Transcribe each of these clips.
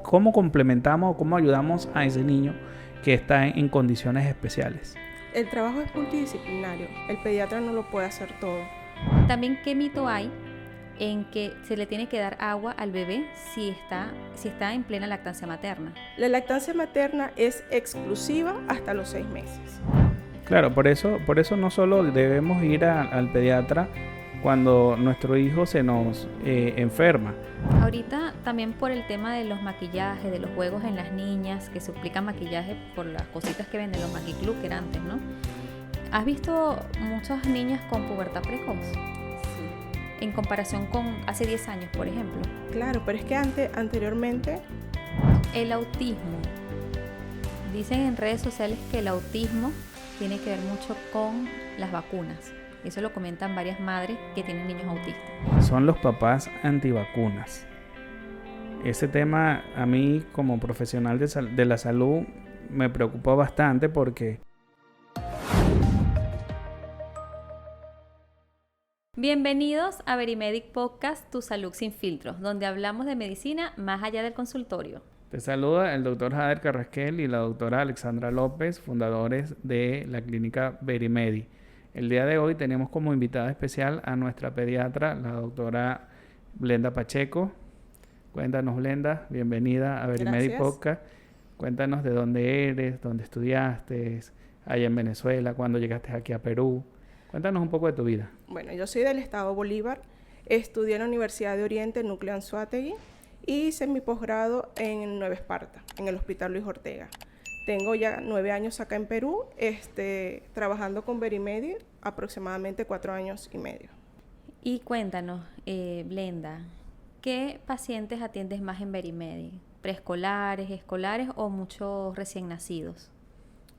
¿Cómo complementamos o cómo ayudamos a ese niño que está en condiciones especiales? El trabajo es multidisciplinario, el pediatra no lo puede hacer todo. También, ¿qué mito hay en que se le tiene que dar agua al bebé si está en plena lactancia materna? La lactancia materna es exclusiva hasta los 6 meses. Claro, por eso no solo debemos ir al pediatra cuando nuestro hijo se nos enferma. Ahorita también por el tema de los maquillajes, de los juegos en las niñas, que se aplica maquillaje por las cositas que venden los maquiclub que eran antes, ¿no? ¿Has visto muchas niñas con pubertad precoz? Sí. En comparación con hace 10 años, por ejemplo. Claro, pero es que anteriormente... El autismo. Dicen en redes sociales que el autismo tiene que ver mucho con las vacunas. Eso lo comentan varias madres que tienen niños autistas. Son los papás antivacunas. Ese tema a mí como profesional de la salud me preocupó bastante porque... Bienvenidos a Verimedic Podcast, Tu Salud Sin Filtros, donde hablamos de medicina más allá del consultorio. Te saluda el doctor Jader Carrasquel y la doctora Alexandra López, fundadores de la clínica Verimedi. El día de hoy tenemos como invitada especial a nuestra pediatra, la doctora Blenda Pacheco. Cuéntanos, Blenda, bienvenida a Verimedi Podcast. Cuéntanos de dónde eres, dónde estudiaste, allá en Venezuela, cuándo llegaste aquí a Perú. Cuéntanos un poco de tu vida. Bueno, yo soy del estado Bolívar, estudié en la Universidad de Oriente, Núcleo Anzoátegui, y hice mi posgrado en Nueva Esparta, en el Hospital Luis Ortega. Tengo ya 9 años acá en Perú, trabajando con Verimedi, aproximadamente 4 años y medio. Y cuéntanos, Blenda, ¿qué pacientes atiendes más en Verimedi? ¿Preescolares, escolares o muchos recién nacidos?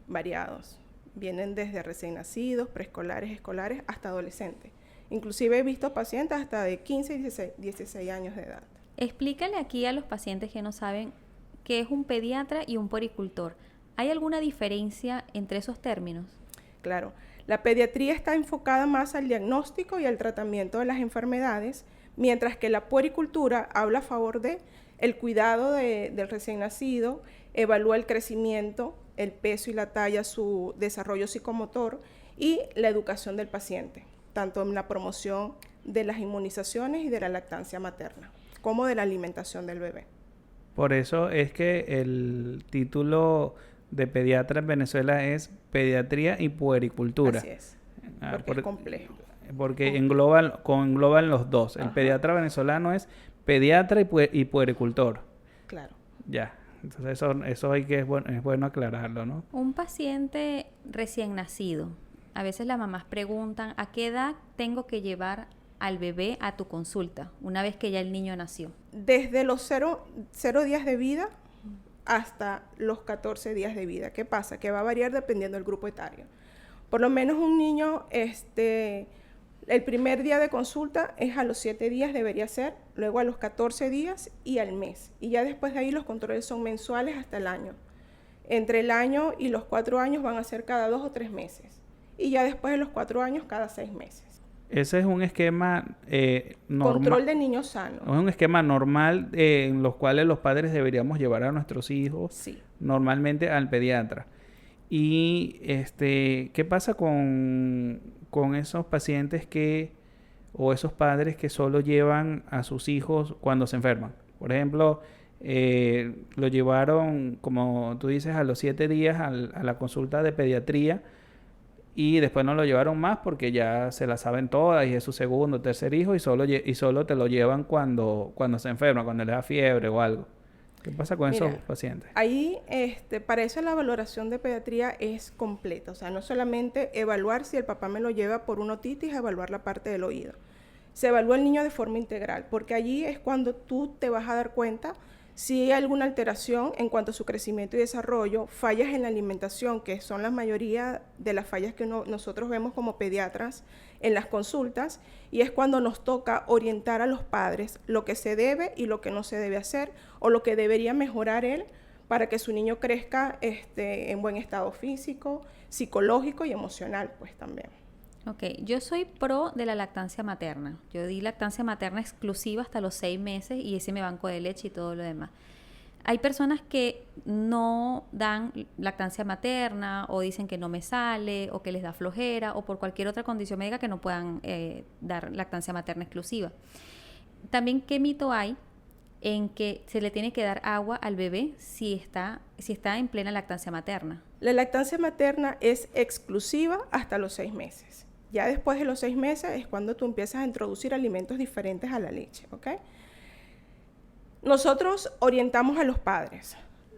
Variados. Vienen desde recién nacidos, preescolares, escolares, hasta adolescentes. Inclusive he visto pacientes hasta de 15 y 16 años de edad. Explícale aquí a los pacientes que no saben qué es un pediatra y un puericultor. ¿Hay alguna diferencia entre esos términos? Claro, la pediatría está enfocada más al diagnóstico y al tratamiento de las enfermedades, mientras que la puericultura habla a favor de el cuidado del recién nacido, evalúa el crecimiento, el peso y la talla, su desarrollo psicomotor y la educación del paciente, tanto en la promoción de las inmunizaciones y de la lactancia materna, como de la alimentación del bebé. Por eso es que el título de pediatra en Venezuela es Pediatría y Puericultura. Así es, porque es complejo. Porque engloban los dos. El pediatra venezolano es pediatra y puericultor. Claro. Ya, entonces eso es bueno aclararlo, ¿no? Un paciente recién nacido, a veces las mamás preguntan, ¿a qué edad tengo que llevar al bebé a tu consulta, una vez que ya el niño nació? Desde los 0 días de vida hasta los 14 días de vida. ¿Qué pasa? Que va a variar dependiendo del grupo etario. Por lo menos un niño, el primer día de consulta es a los 7 días debería ser, luego a los 14 días y al mes. Y ya después de ahí los controles son mensuales hasta el año. Entre el año y los 4 años van a ser cada 2 o 3 meses. Y ya después de los 4 años cada 6 meses. Ese es un esquema normal. Control de niños sanos. Es un esquema normal en los cuales los padres deberíamos llevar a nuestros hijos normalmente al pediatra. Y ¿qué pasa con esos pacientes o esos padres que solo llevan a sus hijos cuando se enferman? Por ejemplo, lo llevaron, como tú dices, a los 7 días a la consulta de pediatría y después no lo llevaron más porque ya se la saben todas y es su segundo o tercer hijo y solo te lo llevan cuando se enferma, cuando le da fiebre o algo. ¿Qué pasa con esos pacientes? Ahí, para eso la valoración de pediatría es completa. O sea, no solamente evaluar si el papá me lo lleva por una otitis, evaluar la parte del oído. Se evalúa el niño de forma integral, porque allí es cuando tú te vas a dar cuenta si hay alguna alteración en cuanto a su crecimiento y desarrollo, fallas en la alimentación, que son la mayoría de las fallas que nosotros vemos como pediatras en las consultas, y es cuando nos toca orientar a los padres lo que se debe y lo que no se debe hacer, o lo que debería mejorar él para que su niño crezca en buen estado físico, psicológico y emocional, pues también. Ok, yo soy pro de la lactancia materna. Yo di lactancia materna exclusiva hasta los 6 meses y ese me banco de leche y todo lo demás. Hay personas que no dan lactancia materna o dicen que no me sale o que les da flojera o por cualquier otra condición médica que no puedan dar lactancia materna exclusiva. También, ¿qué mito hay en que se le tiene que dar agua al bebé si está en plena lactancia materna? La lactancia materna es exclusiva hasta los 6 meses. Ya después de los 6 meses es cuando tú empiezas a introducir alimentos diferentes a la leche, ¿ok? Nosotros orientamos a los padres.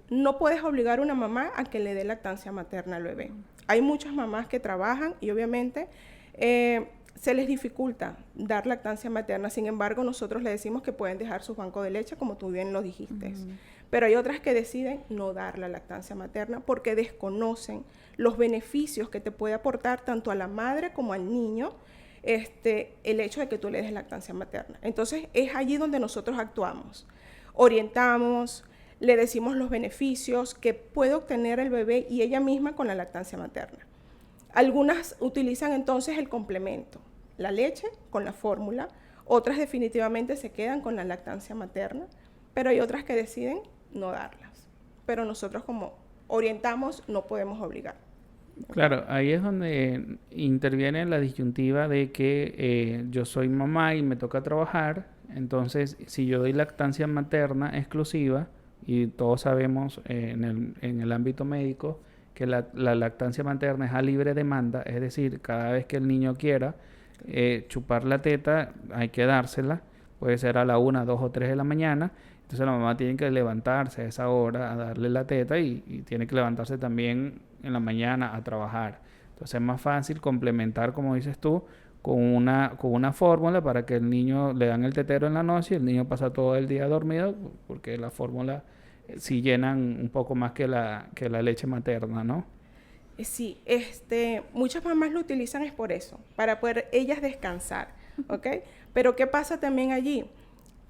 No puedes obligar a una mamá a que le dé lactancia materna al bebé. Hay muchas mamás que trabajan y obviamente se les dificulta dar lactancia materna. Sin embargo, nosotros le decimos que pueden dejar su banco de leche, como tú bien lo dijiste. Pero hay otras que deciden no dar la lactancia materna porque desconocen los beneficios que te puede aportar tanto a la madre como al niño el hecho de que tú le des lactancia materna. Entonces, es allí donde nosotros actuamos. Orientamos, le decimos los beneficios que puede obtener el bebé y ella misma con la lactancia materna. Algunas utilizan entonces el complemento, la leche con la fórmula, otras definitivamente se quedan con la lactancia materna, pero hay otras que deciden no darlas. Pero nosotros como orientamos no podemos obligar. Claro, ahí es donde interviene la disyuntiva de que yo soy mamá y me toca trabajar. Entonces, si yo doy lactancia materna exclusiva, y todos sabemos en el ámbito médico que la lactancia materna es a libre demanda, es decir, cada vez que el niño quiera chupar la teta, hay que dársela, puede ser a la 1, 2 o 3 de la mañana, entonces la mamá tiene que levantarse a esa hora a darle la teta y tiene que levantarse también en la mañana a trabajar. Entonces es más fácil complementar, como dices tú, con una fórmula para que el niño le dan el tetero en la noche y el niño pasa todo el día dormido, porque la fórmula sí llenan un poco más que la leche materna, ¿no? Sí, muchas mamás lo utilizan es por eso, para poder ellas descansar, ¿ok? Pero ¿qué pasa también allí?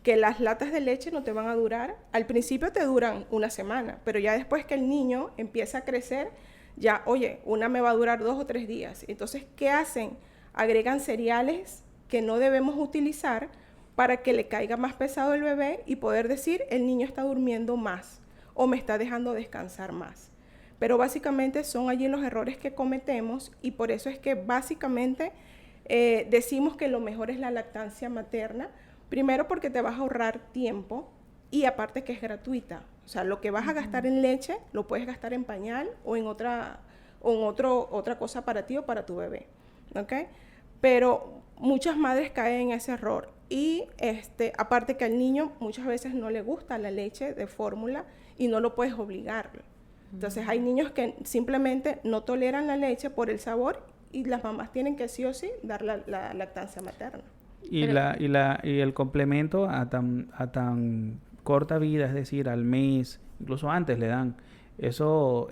Que las latas de leche no te van a durar, al principio te duran una semana, pero ya después que el niño empieza a crecer, ya, oye, una me va a durar 2 o 3 días. Entonces, ¿qué hacen? Agregan cereales que no debemos utilizar para que le caiga más pesado el bebé y poder decir, el niño está durmiendo más o me está dejando descansar más. Pero básicamente son allí los errores que cometemos y por eso es que básicamente decimos que lo mejor es la lactancia materna, primero porque te vas a ahorrar tiempo y aparte que es gratuita. O sea, lo que vas a gastar en leche lo puedes gastar en pañal o en otra cosa para ti o para tu bebé, ¿ok? Pero muchas madres caen en ese error y aparte que al niño muchas veces no le gusta la leche de fórmula y no lo puedes obligar. Entonces hay niños que simplemente no toleran la leche por el sabor y las mamás tienen que sí o sí dar la lactancia materna. Y el complemento a tan corta vida, es decir, al mes, incluso antes le dan. Eso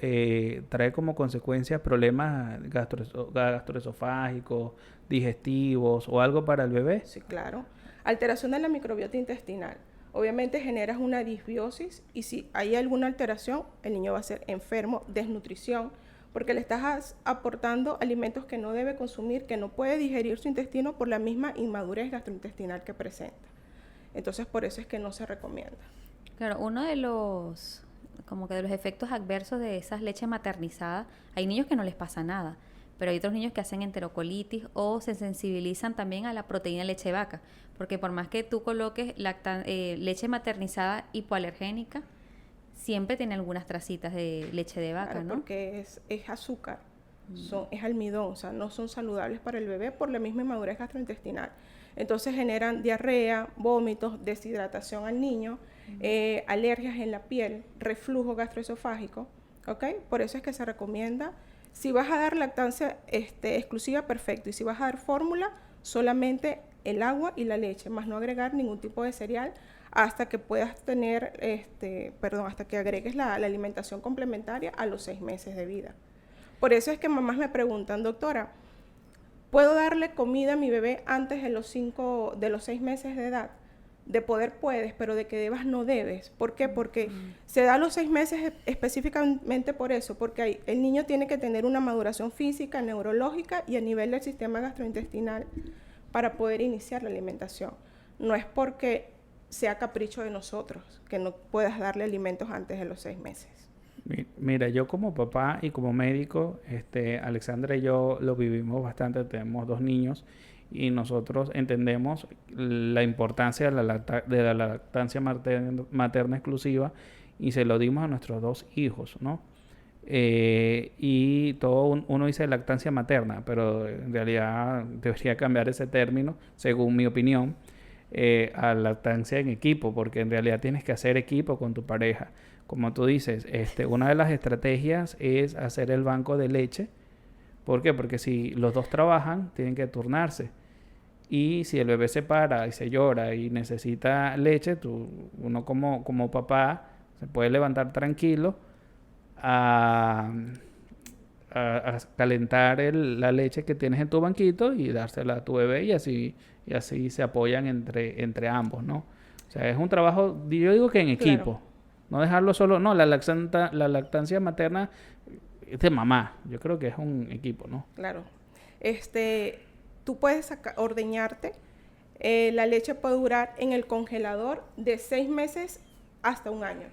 trae como consecuencia problemas gastroesofágicos, digestivos o algo para el bebé. Sí, claro. Alteración de la microbiota intestinal. Obviamente generas una disbiosis y si hay alguna alteración, el niño va a ser enfermo, desnutrición, porque le estás aportando alimentos que no debe consumir, que no puede digerir su intestino por la misma inmadurez gastrointestinal que presenta. Entonces, por eso es que no se recomienda. Claro, uno de los efectos adversos de esas leches maternizadas, hay niños que no les pasa nada, pero hay otros niños que hacen enterocolitis o se sensibilizan también a la proteína leche de vaca, porque por más que tú coloques leche maternizada hipoalergénica, siempre tiene algunas tracitas de leche de vaca, claro, ¿no? Porque es azúcar, es almidón, o sea, no son saludables para el bebé por la misma inmadurez gastrointestinal. Entonces generan diarrea, vómitos, deshidratación al niño, alergias en la piel, reflujo gastroesofágico, ¿ok? Por eso es que se recomienda, si vas a dar lactancia exclusiva, perfecto, y si vas a dar fórmula, solamente el agua y la leche, más no agregar ningún tipo de cereal hasta que puedas tener, hasta que agregues la alimentación complementaria a los 6 meses de vida. Por eso es que mamás me preguntan, doctora, ¿puedo darle comida a mi bebé antes de los 6 meses de edad? De poder puedes, pero de que debas no debes. ¿Por qué? Porque se da a los 6 meses específicamente por eso, porque el niño tiene que tener una maduración física, neurológica y a nivel del sistema gastrointestinal para poder iniciar la alimentación. No es porque sea capricho de nosotros, que no puedas darle alimentos antes de los 6 meses. Mira, yo como papá y como médico, Alexandra y yo lo vivimos bastante, tenemos 2 niños y nosotros entendemos la importancia de la lactancia materna exclusiva y se lo dimos a nuestros 2 hijos, ¿no? Y uno dice lactancia materna, pero en realidad debería cambiar ese término, según mi opinión, a lactancia en equipo, porque en realidad tienes que hacer equipo con tu pareja. Como tú dices, una de las estrategias es hacer el banco de leche. ¿Por qué? Porque si los 2 trabajan, tienen que turnarse. Y si el bebé se para y se llora y necesita leche, uno como papá se puede levantar tranquilo a calentar la leche que tienes en tu banquito y dársela a tu bebé y así se apoyan entre ambos, ¿no? O sea, es un trabajo, yo digo que en equipo. Claro. No dejarlo solo, no, la lactancia materna es de mamá. Yo creo que es un equipo, ¿no? Claro. Tú puedes ordeñarte. La leche puede durar en el congelador de 6 meses hasta 1 año.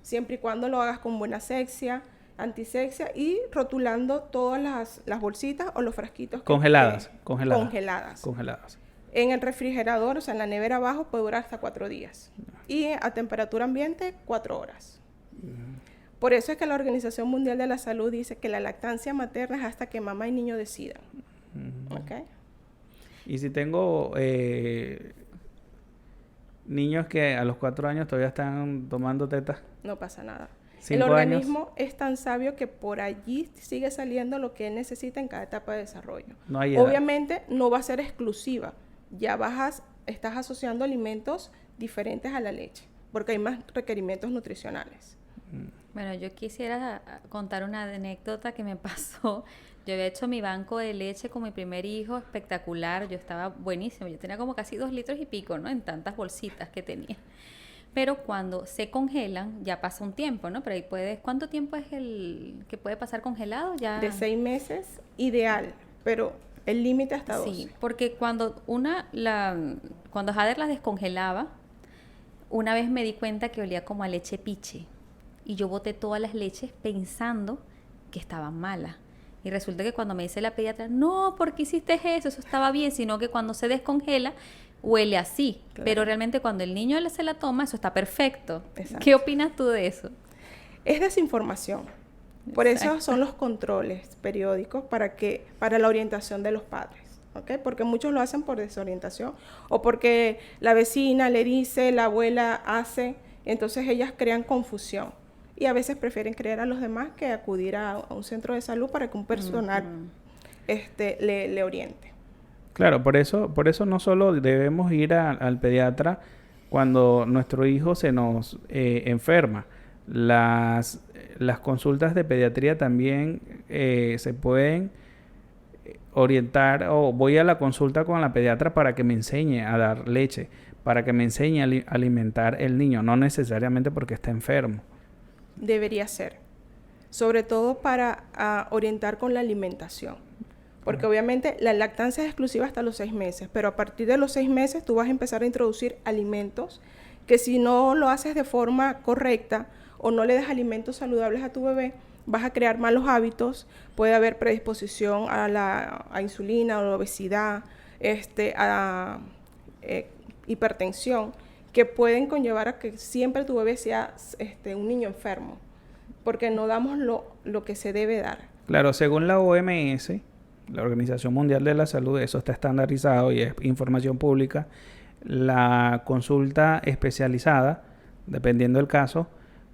Siempre y cuando lo hagas con buena asepsia, antisepsia y rotulando todas las bolsitas o los frasquitos. Congeladas. En el refrigerador, o sea, en la nevera abajo, puede durar hasta 4 días. Y a temperatura ambiente, 4 horas. Por eso es que la Organización Mundial de la Salud dice que la lactancia materna es hasta que mamá y niño decidan. ¿Okay? Y si tengo niños que a los 4 años todavía están tomando tetas. No pasa nada. El organismo es tan sabio que por allí sigue saliendo lo que él necesita en cada etapa de desarrollo. Obviamente no va a ser exclusiva. Ya estás asociando alimentos diferentes a la leche, porque hay más requerimientos nutricionales. Bueno, yo quisiera contar una anécdota que me pasó. Yo había hecho mi banco de leche con mi primer hijo, espectacular. Yo estaba buenísimo. Yo tenía como casi 2 litros y pico, ¿no? En tantas bolsitas que tenía. Pero cuando se congelan, ya pasa un tiempo, ¿no? Pero ahí ¿cuánto tiempo es el que puede pasar congelado? Ya... De 6 meses, ideal, pero el límite hasta 12. Sí, porque cuando Jader las descongelaba, una vez me di cuenta que olía como a leche piche. Y yo boté todas las leches pensando que estaban malas. Y resulta que cuando me dice la pediatra, no, ¿por qué hiciste eso? Eso estaba bien, sino que cuando se descongela, huele así. Claro. Pero realmente cuando el niño se la toma, eso está perfecto. Exacto. ¿Qué opinas tú de eso? Es desinformación. Por eso son los controles periódicos para la orientación de los padres. ¿Okay? Porque muchos lo hacen por desorientación o porque la vecina le dice, la abuela hace, entonces ellas crean confusión. Y a veces prefieren creer a los demás que acudir a un centro de salud para que un personal le oriente. Claro, por eso no solo debemos ir al pediatra cuando nuestro hijo se nos enferma. Las consultas de pediatría también se pueden orientar, o voy a la consulta con la pediatra para que me enseñe a dar leche, para que me enseñe a alimentar el niño, no necesariamente porque está enfermo. Debería ser, sobre todo para orientar con la alimentación, porque obviamente la lactancia es exclusiva hasta los 6 meses, pero a partir de los 6 meses tú vas a empezar a introducir alimentos que si no lo haces de forma correcta o no le das alimentos saludables a tu bebé, vas a crear malos hábitos, puede haber predisposición a insulina, a la obesidad, a hipertensión, que pueden conllevar a que siempre tu bebé sea un niño enfermo, porque no damos lo que se debe dar. Claro, según la OMS, la Organización Mundial de la Salud, eso está estandarizado y es información pública, la consulta especializada, dependiendo del caso,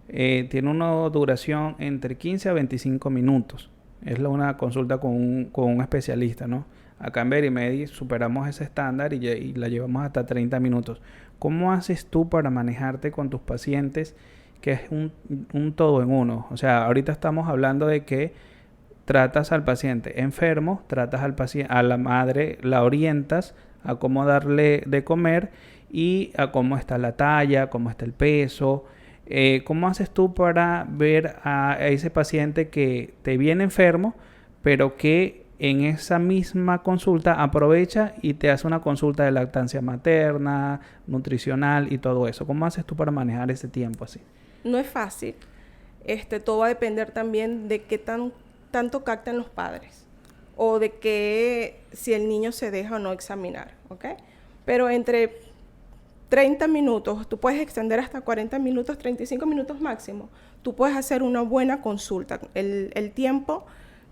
tiene una duración entre 15 a 25 minutos. Es una consulta con un especialista, ¿no? Acá en Verimedi superamos ese estándar y la llevamos hasta 30 minutos. ¿Cómo haces tú para manejarte con tus pacientes, que es un todo en uno? O sea, ahorita estamos hablando de que tratas al paciente enfermo, tratas a la madre, la orientas a cómo darle de comer y a cómo está la talla, cómo está el peso. ¿Cómo haces tú para ver a ese paciente que te viene enfermo, pero que en esa misma consulta aprovecha y te hace una consulta de lactancia materna, nutricional y todo eso. ¿Cómo haces tú para manejar ese tiempo así? No es fácil. Todo va a depender también de qué tanto captan los padres o de que si el niño se deja o no examinar, ¿ok? Pero entre 30 minutos, tú puedes extender hasta 40 minutos, 35 minutos máximo. Tú puedes hacer una buena consulta. El tiempo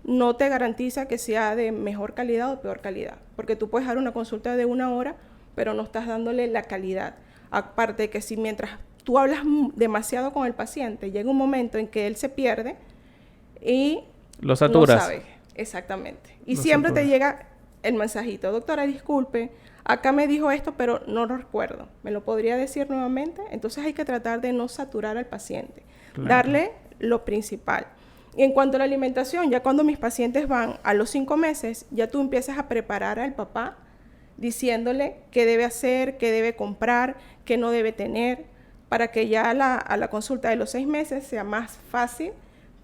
no te garantiza que sea de mejor calidad o peor calidad, porque tú puedes dar una consulta de 1 hora, pero no estás dándole la calidad. Aparte de que si mientras tú hablas demasiado con el paciente, llega un momento en que él se pierde y lo saturas. No sabe. Exactamente. Y siempre te llega el mensajito, doctora, disculpe, acá me dijo esto, pero no lo recuerdo. ¿Me lo podría decir nuevamente? Entonces hay que tratar de no saturar al paciente, darle lo principal. Y en cuanto a la alimentación, ya cuando mis pacientes van a los 5 meses, ya tú empiezas a preparar al papá diciéndole qué debe hacer, qué debe comprar, qué no debe tener, para que ya a la consulta de los 6 meses sea más fácil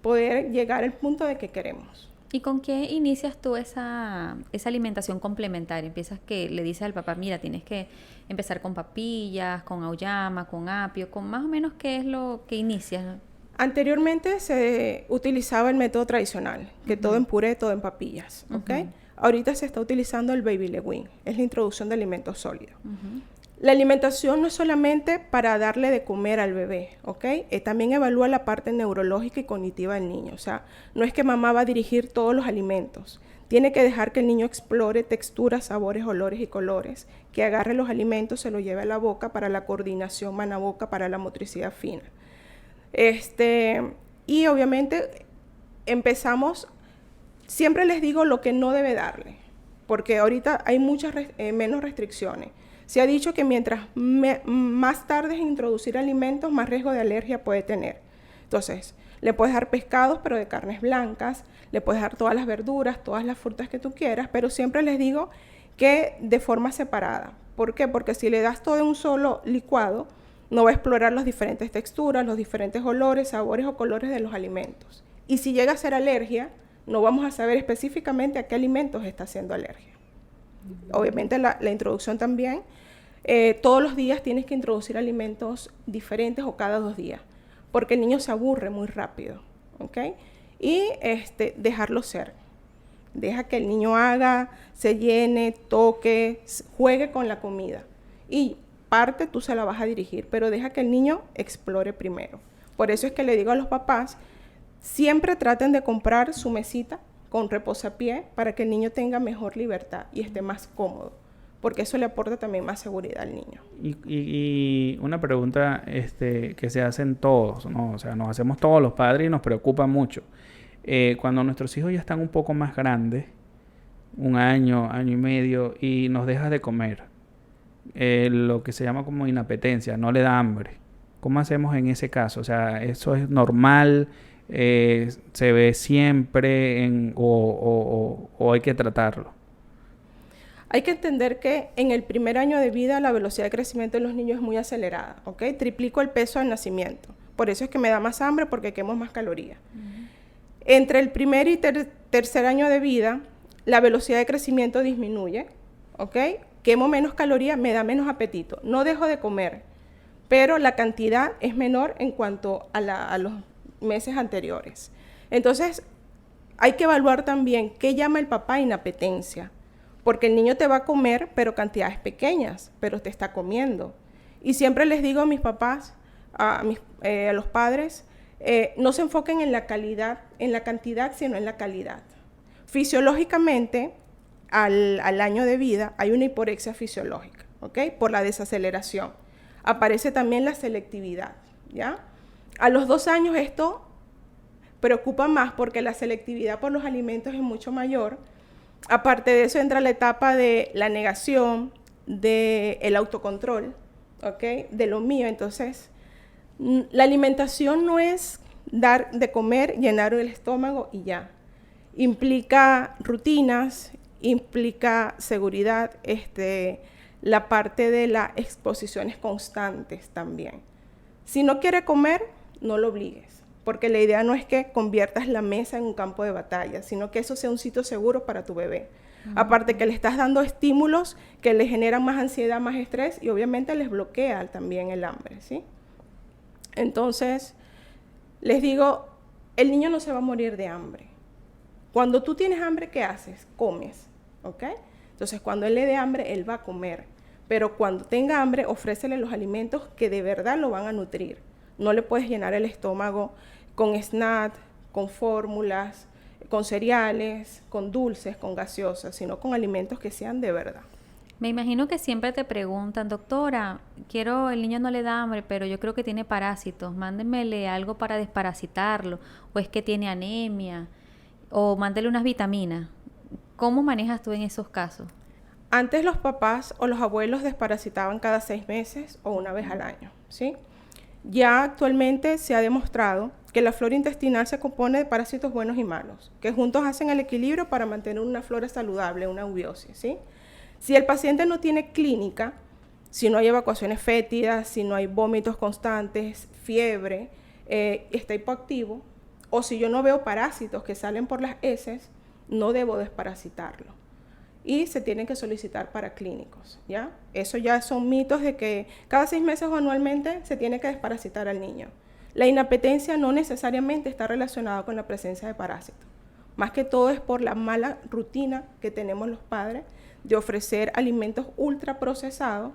poder llegar al punto de que queremos. ¿Y con qué inicias tú esa alimentación complementaria? Empiezas que le dices al papá, mira, tienes que empezar con papillas, con auyama, con apio, con más o menos qué es lo que inicias. Anteriormente se utilizaba el método tradicional, que todo en puré, todo en papillas, ¿ok? Ahorita se está utilizando el baby led wean, es la introducción de alimentos sólidos. La alimentación no es solamente para darle de comer al bebé, ¿ok? También evalúa la parte neurológica y cognitiva del niño. O sea, no es que mamá va a dirigir todos los alimentos. Tiene que dejar que el niño explore texturas, sabores, olores y colores, que agarre los alimentos, se los lleve a la boca para la coordinación mano-boca, para la motricidad fina. Y obviamente empezamos, siempre les digo lo que no debe darle, porque ahorita hay muchas menos restricciones. Se ha dicho que mientras más tardes en introducir alimentos, más riesgo de alergia puede tener. Entonces, le puedes dar pescados, pero de carnes blancas, le puedes dar todas las verduras, todas las frutas que tú quieras, pero siempre les digo que de forma separada. ¿Por qué? Porque si le das todo en un solo licuado, no va a explorar las diferentes texturas, los diferentes olores, sabores o colores de los alimentos. Y si llega a ser alergia, no vamos a saber específicamente a qué alimentos está haciendo alergia. Obviamente la introducción también, todos los días tienes que introducir alimentos diferentes o cada 2 días, porque el niño se aburre muy rápido, ¿ok? Y dejarlo ser. Deja que el niño haga, se llene, toque, juegue con la comida. Y parte tú se la vas a dirigir, pero deja que el niño explore primero. Por eso es que le digo a los papás, siempre traten de comprar su mesita con reposapié para que el niño tenga mejor libertad y esté más cómodo, porque eso le aporta también más seguridad al niño. Y una pregunta que se hacen todos, ¿no? O sea, nos hacemos todos los padres y nos preocupa mucho. Cuando nuestros hijos ya están un poco más grandes, 1 año, año y medio, y nos dejas de comer, lo que se llama como inapetencia, no le da hambre. ¿Cómo hacemos en ese caso? O sea, ¿eso es normal? ¿Se ve siempre o hay que tratarlo? Hay que entender que en el primer año de vida la velocidad de crecimiento de los niños es muy acelerada, ¿ok? Triplico el peso al nacimiento. Por eso es que me da más hambre, porque quemo más calorías. Entre el primer y tercer año de vida, la velocidad de crecimiento disminuye, ¿ok? Quemo menos calorías, me da menos apetito. No dejo de comer, pero la cantidad es menor en cuanto a los meses anteriores. Entonces, hay que evaluar también qué llama el papá inapetencia, porque el niño te va a comer, pero cantidades pequeñas, pero te está comiendo. Y siempre les digo a mis papás, a los padres, no se enfoquen en la calidad, en la cantidad, sino en la calidad. Fisiológicamente, al año de vida, hay una hiporexia fisiológica, ¿ok? Por la desaceleración. Aparece también la selectividad, ¿ya? A los 2 años esto preocupa más porque la selectividad por los alimentos es mucho mayor. Aparte de eso entra la etapa de la negación, del autocontrol, ¿ok? De lo mío. Entonces, la alimentación no es dar de comer, llenar el estómago y ya. Implica rutinas, implica seguridad, la parte de las exposiciones constantes también. Si no quiere comer, no lo obligues, porque la idea no es que conviertas la mesa en un campo de batalla, sino que eso sea un sitio seguro para tu bebé. Aparte que le estás dando estímulos que le generan más ansiedad, más estrés y obviamente les bloquea también el hambre, ¿sí? Entonces, les digo, el niño no se va a morir de hambre. Cuando tú tienes hambre, ¿qué haces? Comes, ¿ok? Entonces, cuando él le dé hambre, él va a comer. Pero cuando tenga hambre, ofrécele los alimentos que de verdad lo van a nutrir. No le puedes llenar el estómago con snacks, con fórmulas, con cereales, con dulces, con gaseosas, sino con alimentos que sean de verdad. Me imagino que siempre te preguntan, doctora, el niño no le da hambre, pero yo creo que tiene parásitos, mándenmele algo para desparasitarlo, o es que tiene anemia, o mándele unas vitaminas. ¿Cómo manejas tú en esos casos? Antes los papás o los abuelos desparasitaban cada 6 meses o una vez al año, ¿sí? Ya actualmente se ha demostrado que la flora intestinal se compone de parásitos buenos y malos, que juntos hacen el equilibrio para mantener una flora saludable, una eubiosis, ¿sí? Si el paciente no tiene clínica, si no hay evacuaciones fétidas, si no hay vómitos constantes, fiebre, está hipoactivo, o si yo no veo parásitos que salen por las heces, no debo desparasitarlo. Y se tienen que solicitar para clínicos, ¿ya? Eso ya son mitos de que cada 6 meses o anualmente se tiene que desparasitar al niño. La inapetencia no necesariamente está relacionada con la presencia de parásitos. Más que todo es por la mala rutina que tenemos los padres de ofrecer alimentos ultraprocesados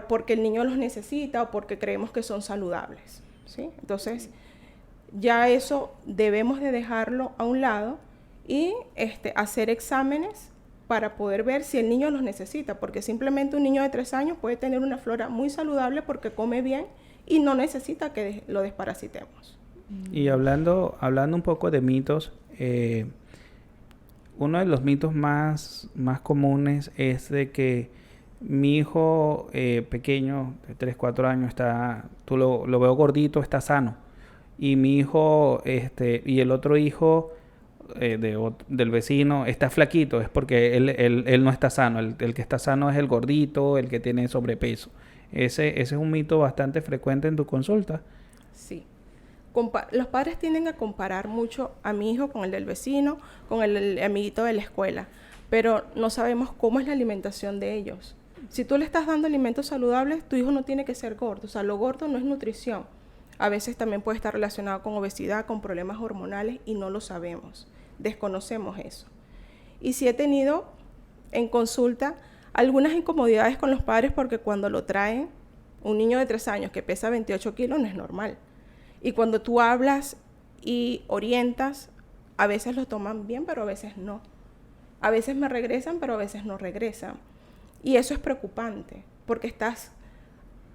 porque el niño los necesita o porque creemos que son saludables, ¿sí? Entonces, ya eso debemos de dejarlo a un lado y hacer exámenes para poder ver si el niño los necesita, porque simplemente un niño de 3 años puede tener una flora muy saludable porque come bien y no necesita que lo desparasitemos. Y hablando un poco de mitos, uno de los mitos más comunes es de que mi hijo pequeño, de 3, 4 años, lo veo gordito, está sano. Y mi hijo, y el otro hijo del vecino está flaquito, es porque él no está sano. El que está sano es el gordito, el que tiene sobrepeso. Ese es un mito bastante frecuente en tu consulta. Sí. Los padres tienden a comparar mucho a mi hijo con el del vecino, con el amiguito de la escuela, pero no sabemos cómo es la alimentación de ellos. Si tú le estás dando alimentos saludables, tu hijo no tiene que ser gordo. O sea, lo gordo no es nutrición. A veces también puede estar relacionado con obesidad, con problemas hormonales y no lo sabemos. Desconocemos eso. Y sí he tenido en consulta algunas incomodidades con los padres porque cuando lo traen, un niño de 3 años que pesa 28 kilos no es normal. Y cuando tú hablas y orientas, a veces lo toman bien, pero a veces no. A veces me regresan, pero a veces no regresan. Y eso es preocupante, porque estás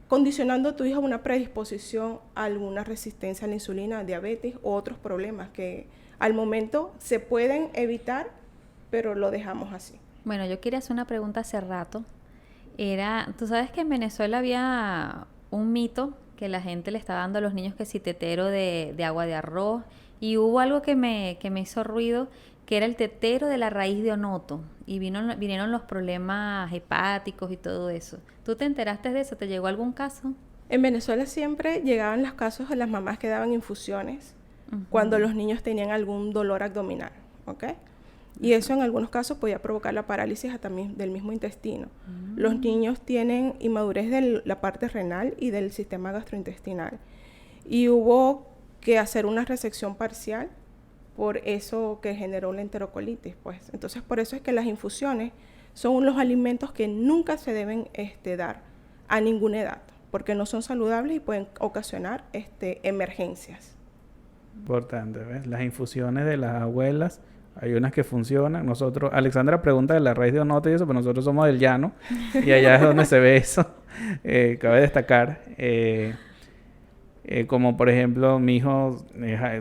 condicionando a tu hijo a una predisposición a alguna resistencia a la insulina, diabetes u otros problemas que al momento se pueden evitar, pero lo dejamos así. Bueno, yo quería hacer una pregunta hace rato. Tú sabes que en Venezuela había un mito que la gente le estaba dando a los niños que si tetero de agua de arroz, y hubo algo que me hizo ruido, que era el tetero de la raíz de onoto, y vinieron los problemas hepáticos y todo eso. ¿Tú te enteraste de eso? ¿Te llegó algún caso? En Venezuela siempre llegaban los casos de las mamás que daban infusiones cuando los niños tenían algún dolor abdominal, ¿ok? Y eso en algunos casos podía provocar la parálisis del mismo intestino. Los niños tienen inmadurez de la parte renal y del sistema gastrointestinal. Y hubo que hacer una resección parcial por eso que generó la enterocolitis, pues. Entonces, por eso es que las infusiones son los alimentos que nunca se deben dar a ninguna edad, porque no son saludables y pueden ocasionar emergencias. Importante, ¿ves? Las infusiones de las abuelas, hay unas que funcionan. Nosotros, Alexandra pregunta de la raíz de onoto y eso, pero nosotros somos del llano y allá es donde se ve eso. Cabe destacar. Como por ejemplo, mi hijo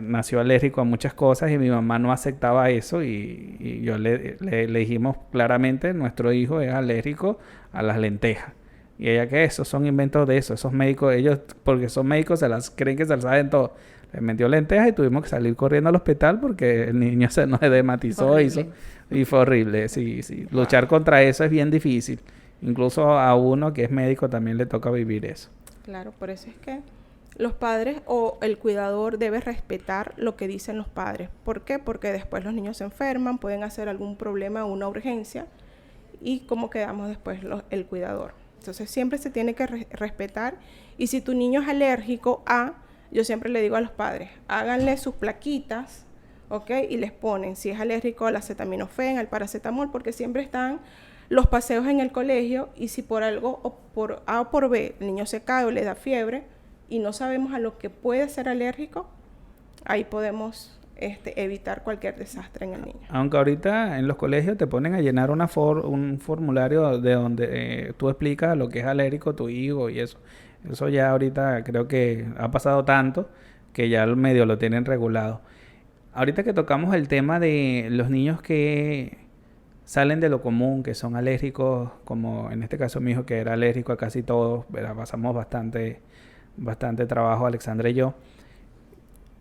nació alérgico a muchas cosas y mi mamá no aceptaba eso y yo le dijimos claramente, nuestro hijo es alérgico a las lentejas. Y ella, ¿qué es? Esos son inventos de eso. Esos médicos, ellos, porque son médicos, creen que se las saben todo. Le metió lentejas y tuvimos que salir corriendo al hospital porque el niño se nos edematizó y fue horrible. Sí. Luchar contra eso es bien difícil. Incluso a uno que es médico también le toca vivir eso. Claro, por eso es que Los padres o el cuidador debe respetar lo que dicen los padres. ¿Por qué? Porque después los niños se enferman, pueden hacer algún problema o una urgencia, y cómo quedamos después el cuidador. Entonces siempre se tiene que respetar, y si tu niño es alérgico a, yo siempre le digo a los padres, háganle sus plaquitas, ¿ok? Y les ponen, si es alérgico al acetaminofén, al paracetamol, porque siempre están los paseos en el colegio, y si por algo, o por A o por B, el niño se cae o le da fiebre, y no sabemos a lo que puede ser alérgico, ahí podemos evitar cualquier desastre en el niño. Aunque ahorita en los colegios te ponen a llenar un formulario de donde tú explicas lo que es alérgico tu hijo y eso. Eso ya ahorita creo que ha pasado tanto que ya medio lo tienen regulado. Ahorita que tocamos el tema de los niños que salen de lo común, que son alérgicos, como en este caso mi hijo que era alérgico a casi todo, ¿verdad? Pasamos bastante trabajo, Alexandra y yo.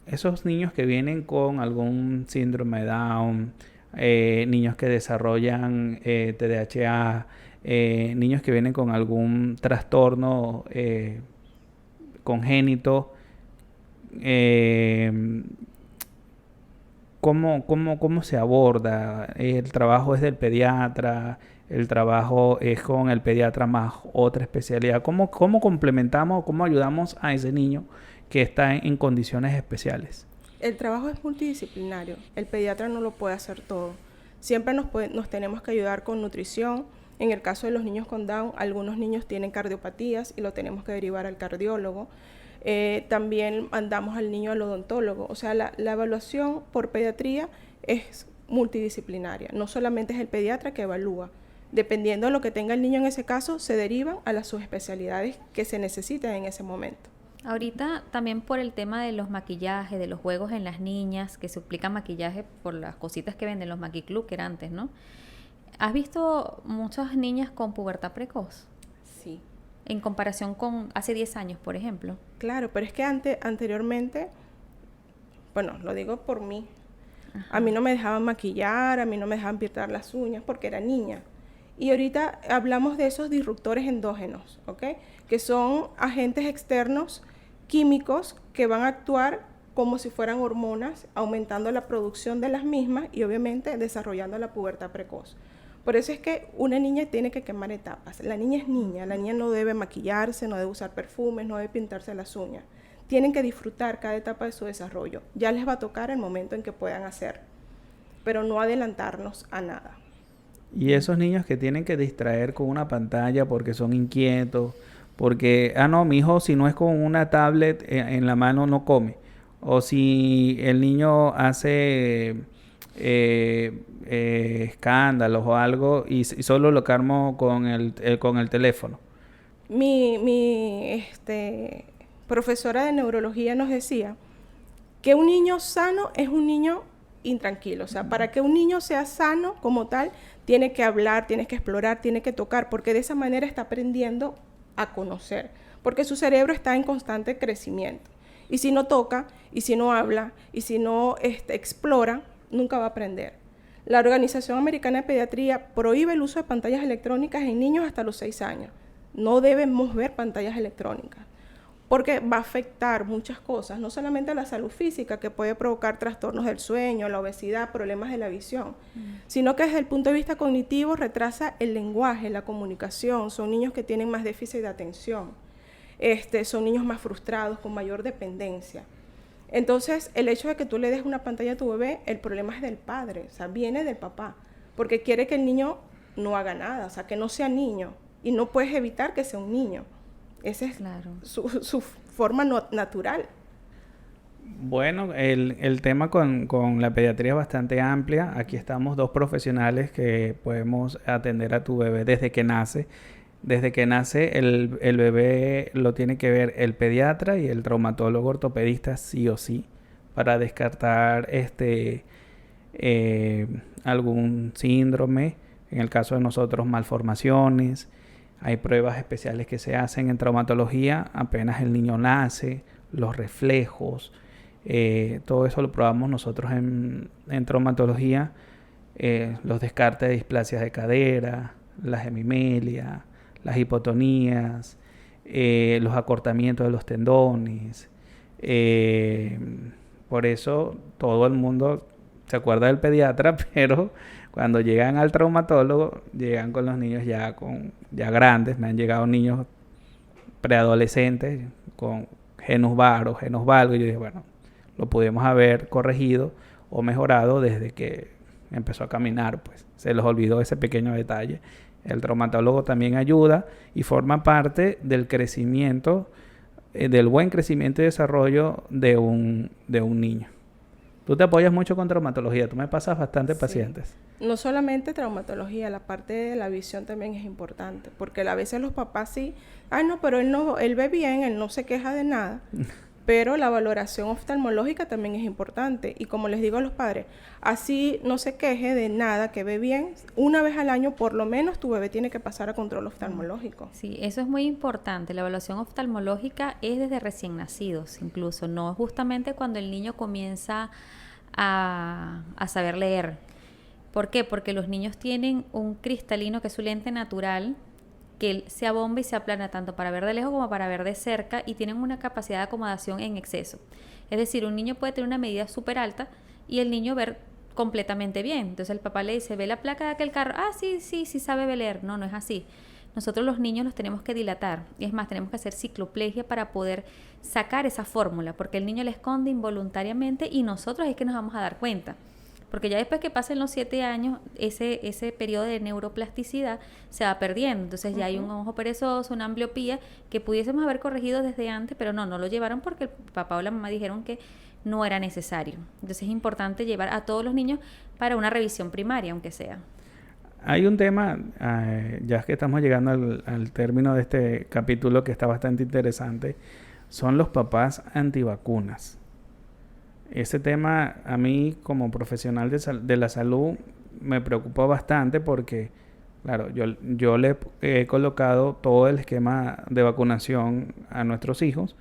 Esos niños que vienen con algún síndrome de Down, niños que desarrollan TDAH, niños que vienen con algún trastorno congénito, ¿cómo se aborda? ¿El trabajo es del pediatra? ¿El trabajo es con el pediatra más otra especialidad? ¿Cómo complementamos, cómo ayudamos a ese niño que está en condiciones especiales? El trabajo es multidisciplinario. El pediatra no lo puede hacer todo. Siempre nos tenemos que ayudar con nutrición. En el caso de los niños con Down, algunos niños tienen cardiopatías y lo tenemos que derivar al cardiólogo. También mandamos al niño al odontólogo. O sea, la evaluación por pediatría es multidisciplinaria. No solamente es el pediatra que evalúa. Dependiendo de lo que tenga el niño en ese caso, se derivan a las subespecialidades que se necesiten en ese momento. Ahorita también por el tema de los maquillajes, de los juegos en las niñas, que se aplica maquillaje por las cositas que venden los maquiclub, que era antes, ¿no? ¿Has visto muchas niñas con pubertad precoz? Sí. En comparación con hace 10 años, por ejemplo. Claro, pero es que anteriormente, bueno, lo digo por mí, ajá, a mí no me dejaban maquillar, a mí no me dejaban pintar las uñas porque era niña. Y ahorita hablamos de esos disruptores endógenos, ¿ok? Que son agentes externos químicos que van a actuar como si fueran hormonas, aumentando la producción de las mismas y obviamente desarrollando la pubertad precoz. Por eso es que una niña tiene que quemar etapas. La niña es niña, la niña no debe maquillarse, no debe usar perfumes, no debe pintarse las uñas. Tienen que disfrutar cada etapa de su desarrollo. Ya les va a tocar el momento en que puedan hacer, pero no adelantarnos a nada. Y esos niños que tienen que distraer con una pantalla porque son inquietos, porque, no, mi hijo si no es con una tablet en la mano no come. O si el niño hace escándalos o algo y solo lo calmo con el teléfono. Mi profesora de neurología nos decía que un niño sano es un niño intranquilo. O sea, para que un niño sea sano como tal, tiene que hablar, tiene que explorar, tiene que tocar, porque de esa manera está aprendiendo a conocer, porque su cerebro está en constante crecimiento. Y si no toca, y si no habla, y si no explora, nunca va a aprender. La Organización Americana de Pediatría prohíbe el uso de pantallas electrónicas en niños hasta los 6 años. No debemos ver pantallas electrónicas, porque va a afectar muchas cosas, no solamente la salud física, que puede provocar trastornos del sueño, la obesidad, problemas de la visión, sino que desde el punto de vista cognitivo retrasa el lenguaje, la comunicación. Son niños que tienen más déficit de atención, son niños más frustrados, con mayor dependencia. Entonces, el hecho de que tú le des una pantalla a tu bebé, el problema es del padre, o sea, viene del papá, porque quiere que el niño no haga nada, o sea, que no sea niño, y no puedes evitar que sea un niño. Esa es claro. su forma natural. Bueno, el tema con la pediatría es bastante amplia. Aquí estamos dos profesionales que podemos atender a tu bebé desde que nace. Desde que nace el bebé lo tiene que ver el pediatra y el traumatólogo ortopedista sí o sí para descartar algún síndrome. En el caso de nosotros, malformaciones. Hay pruebas especiales que se hacen en traumatología apenas el niño nace, los reflejos, todo eso lo probamos nosotros en traumatología, los descartes de displasias de cadera, las hemimelia, las hipotonías, los acortamientos de los tendones. Por eso todo el mundo se acuerda del pediatra, pero cuando llegan al traumatólogo, llegan con los niños ya grandes. Me han llegado niños preadolescentes con genus varo, genus valgo, y yo dije, bueno, lo pudimos haber corregido o mejorado desde que empezó a caminar, pues se les olvidó ese pequeño detalle. El traumatólogo también ayuda y forma parte del crecimiento, del buen crecimiento y desarrollo de un niño. Tú te apoyas mucho con traumatología, tú me pasas bastantes pacientes. No solamente traumatología, la parte de la visión también es importante, porque a veces los papás sí, no, pero él ve bien, él no se queja de nada. Pero la valoración oftalmológica también es importante. Y como les digo a los padres, así no se queje de nada, que ve bien. Una vez al año, por lo menos, tu bebé tiene que pasar a control oftalmológico. Sí, eso es muy importante. La evaluación oftalmológica es desde recién nacidos, incluso. No justamente cuando el niño comienza a saber leer. ¿Por qué? Porque los niños tienen un cristalino, que es su lente natural, que él se abomba y se aplana tanto para ver de lejos como para ver de cerca, y tienen una capacidad de acomodación en exceso. Es decir, un niño puede tener una medida súper alta y el niño ver completamente bien. Entonces el papá le dice, ¿ve la placa de aquel carro? Sí sabe leer. No es así. Nosotros los niños nos tenemos que dilatar. Y es más, tenemos que hacer cicloplegia para poder sacar esa fórmula, porque el niño la esconde involuntariamente y nosotros es que nos vamos a dar cuenta. Porque ya después que pasen los 7 años, ese periodo de neuroplasticidad se va perdiendo. Entonces ya hay un ojo perezoso, una ambliopía, que pudiésemos haber corregido desde antes, pero no lo llevaron porque el papá o la mamá dijeron que no era necesario. Entonces es importante llevar a todos los niños para una revisión primaria, aunque sea. Hay un tema, ya que estamos llegando al término de este capítulo, que está bastante interesante, son los papás antivacunas. Ese tema a mí como profesional de la salud me preocupó bastante porque, claro, yo le he colocado todo el esquema de vacunación a nuestros hijos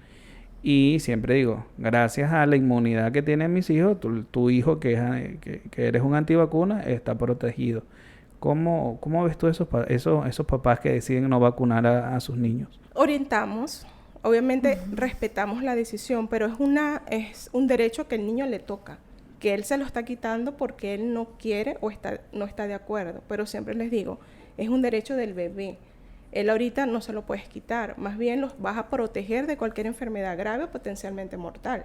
y siempre digo, gracias a la inmunidad que tienen mis hijos, tu hijo que eres un antivacuna está protegido. ¿Cómo ves tú esos papás que deciden no vacunar a sus niños? Orientamos. Obviamente respetamos la decisión, pero es un derecho que el niño le toca, que él se lo está quitando porque él no quiere o no está de acuerdo. Pero siempre les digo, es un derecho del bebé. Él ahorita no se lo puedes quitar, más bien los vas a proteger de cualquier enfermedad grave o potencialmente mortal.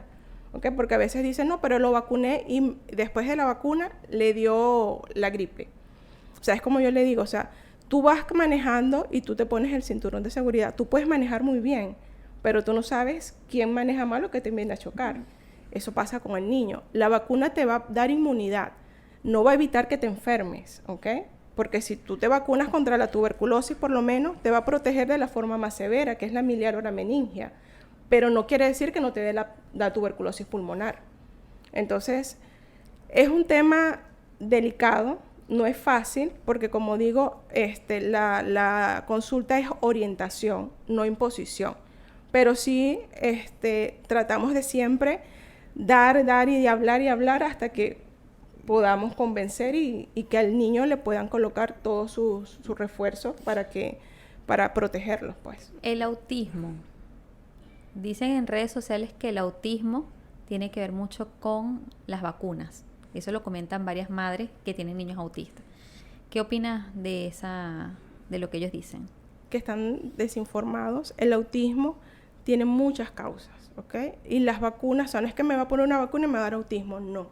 ¿Okay? Porque a veces dicen, no, pero lo vacuné y después de la vacuna le dio la gripe. O sea, es como yo le digo, o sea, tú vas manejando y tú te pones el cinturón de seguridad. Tú puedes manejar muy bien, pero tú no sabes quién maneja mal o qué te viene a chocar. Eso pasa con el niño. La vacuna te va a dar inmunidad, no va a evitar que te enfermes, ¿ok? Porque si tú te vacunas contra la tuberculosis, por lo menos te va a proteger de la forma más severa, que es la miliaria meningia, pero no quiere decir que no te dé la tuberculosis pulmonar. Entonces, es un tema delicado, no es fácil, porque como digo, la consulta es orientación, no imposición. Pero sí tratamos de siempre dar y hablar hasta que podamos convencer y que al niño le puedan colocar todos sus refuerzos para protegerlos, pues. El autismo. Dicen en redes sociales que el autismo tiene que ver mucho con las vacunas. Eso lo comentan varias madres que tienen niños autistas. ¿Qué opinas de lo que ellos dicen? Que están desinformados. El autismo tiene muchas causas, ¿ok? Y las vacunas, no es que me va a poner una vacuna y me va a dar autismo, no.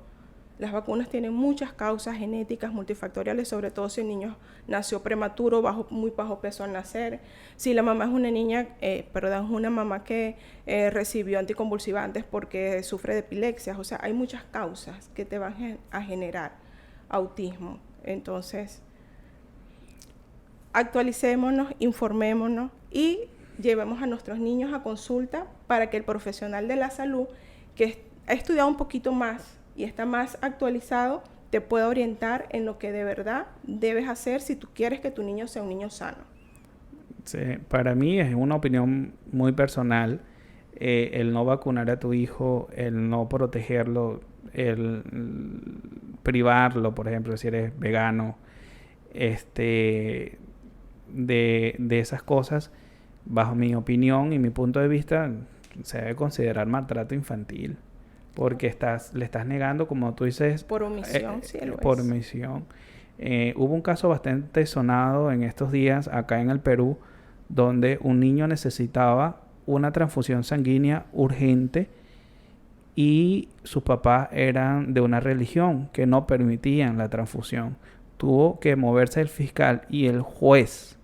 Las vacunas tienen muchas causas genéticas multifactoriales, sobre todo si el niño nació prematuro, muy bajo peso al nacer. Si la mamá es una mamá que recibió anticonvulsivantes porque sufre de epilepsia. O sea, hay muchas causas que te van a generar autismo. Entonces, actualicémonos, informémonos y llevemos a nuestros niños a consulta para que el profesional de la salud, que ha estudiado un poquito más y está más actualizado, te pueda orientar en lo que de verdad debes hacer si tú quieres que tu niño sea un niño sano. Sí, para mí es una opinión muy personal, el no vacunar a tu hijo, el no protegerlo, el privarlo, por ejemplo, si eres vegano, de esas cosas. bajo mi opinión y mi punto de vista, se debe considerar maltrato infantil. Porque le estás negando, como tú dices... Por omisión, sí lo es. Por omisión. Hubo un caso bastante sonado en estos días acá en el Perú, donde un niño necesitaba una transfusión sanguínea urgente y sus papás eran de una religión que no permitían la transfusión. Tuvo que moverse el fiscal y el juez,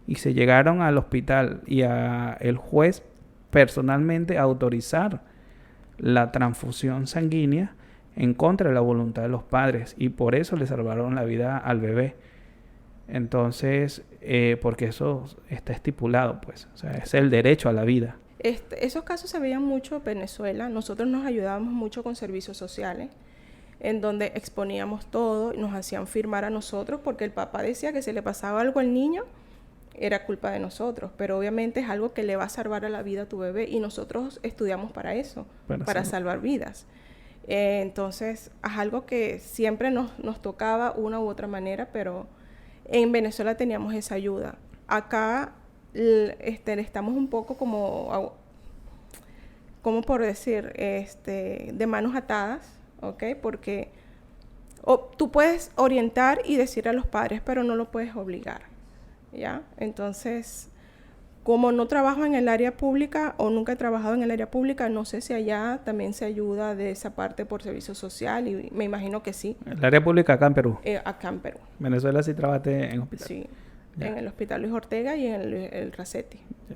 y se llegaron al hospital y el juez personalmente a autorizar la transfusión sanguínea en contra de la voluntad de los padres, y por eso le salvaron la vida al bebé. Entonces, porque eso está estipulado, pues, o sea, es el derecho a la vida. Esos casos se veían mucho en Venezuela. Nosotros nos ayudábamos mucho con servicios sociales, en donde exponíamos todo y nos hacían firmar a nosotros, porque el papá decía que si le pasaba algo al niño, era culpa de nosotros, pero obviamente es algo que le va a salvar a la vida a tu bebé, y nosotros estudiamos para eso, para salvar vidas. Entonces, es algo que siempre nos tocaba una u otra manera, pero en Venezuela teníamos esa ayuda. Acá estamos un poco como por decir, de manos atadas, ¿ok? Porque tú puedes orientar y decir a los padres, pero no lo puedes obligar, ¿ya? Entonces, como no trabajo en el área pública o nunca he trabajado en el área pública, no sé si allá también se ayuda de esa parte por servicio social, y me imagino que sí. ¿El área pública acá en Perú? Acá en Perú. ¿Venezuela sí trabajaste en hospital? Sí, ya. En el Hospital Luis Ortega y en el Racetti. Ya.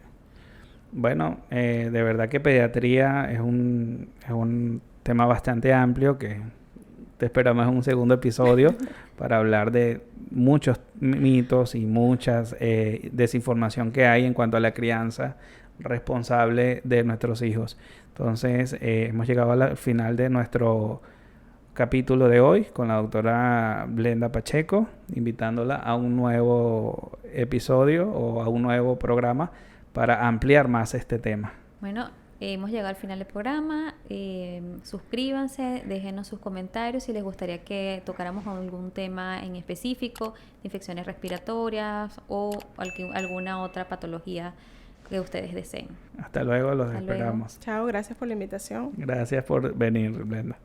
Bueno, de verdad que pediatría es un tema bastante amplio que te esperamos en un segundo episodio para hablar de muchos mitos y muchas desinformación que hay en cuanto a la crianza responsable de nuestros hijos. Entonces, hemos llegado al final de nuestro capítulo de hoy con la doctora Blenda Pacheco, invitándola a un nuevo episodio o a un nuevo programa para ampliar más este tema. Bueno, hemos llegado al final del programa. Suscríbanse, déjenos sus comentarios si les gustaría que tocáramos algún tema en específico, infecciones respiratorias o alguna otra patología que ustedes deseen. Hasta luego, los esperamos. Chao, gracias por la invitación. Gracias por venir, Blenda.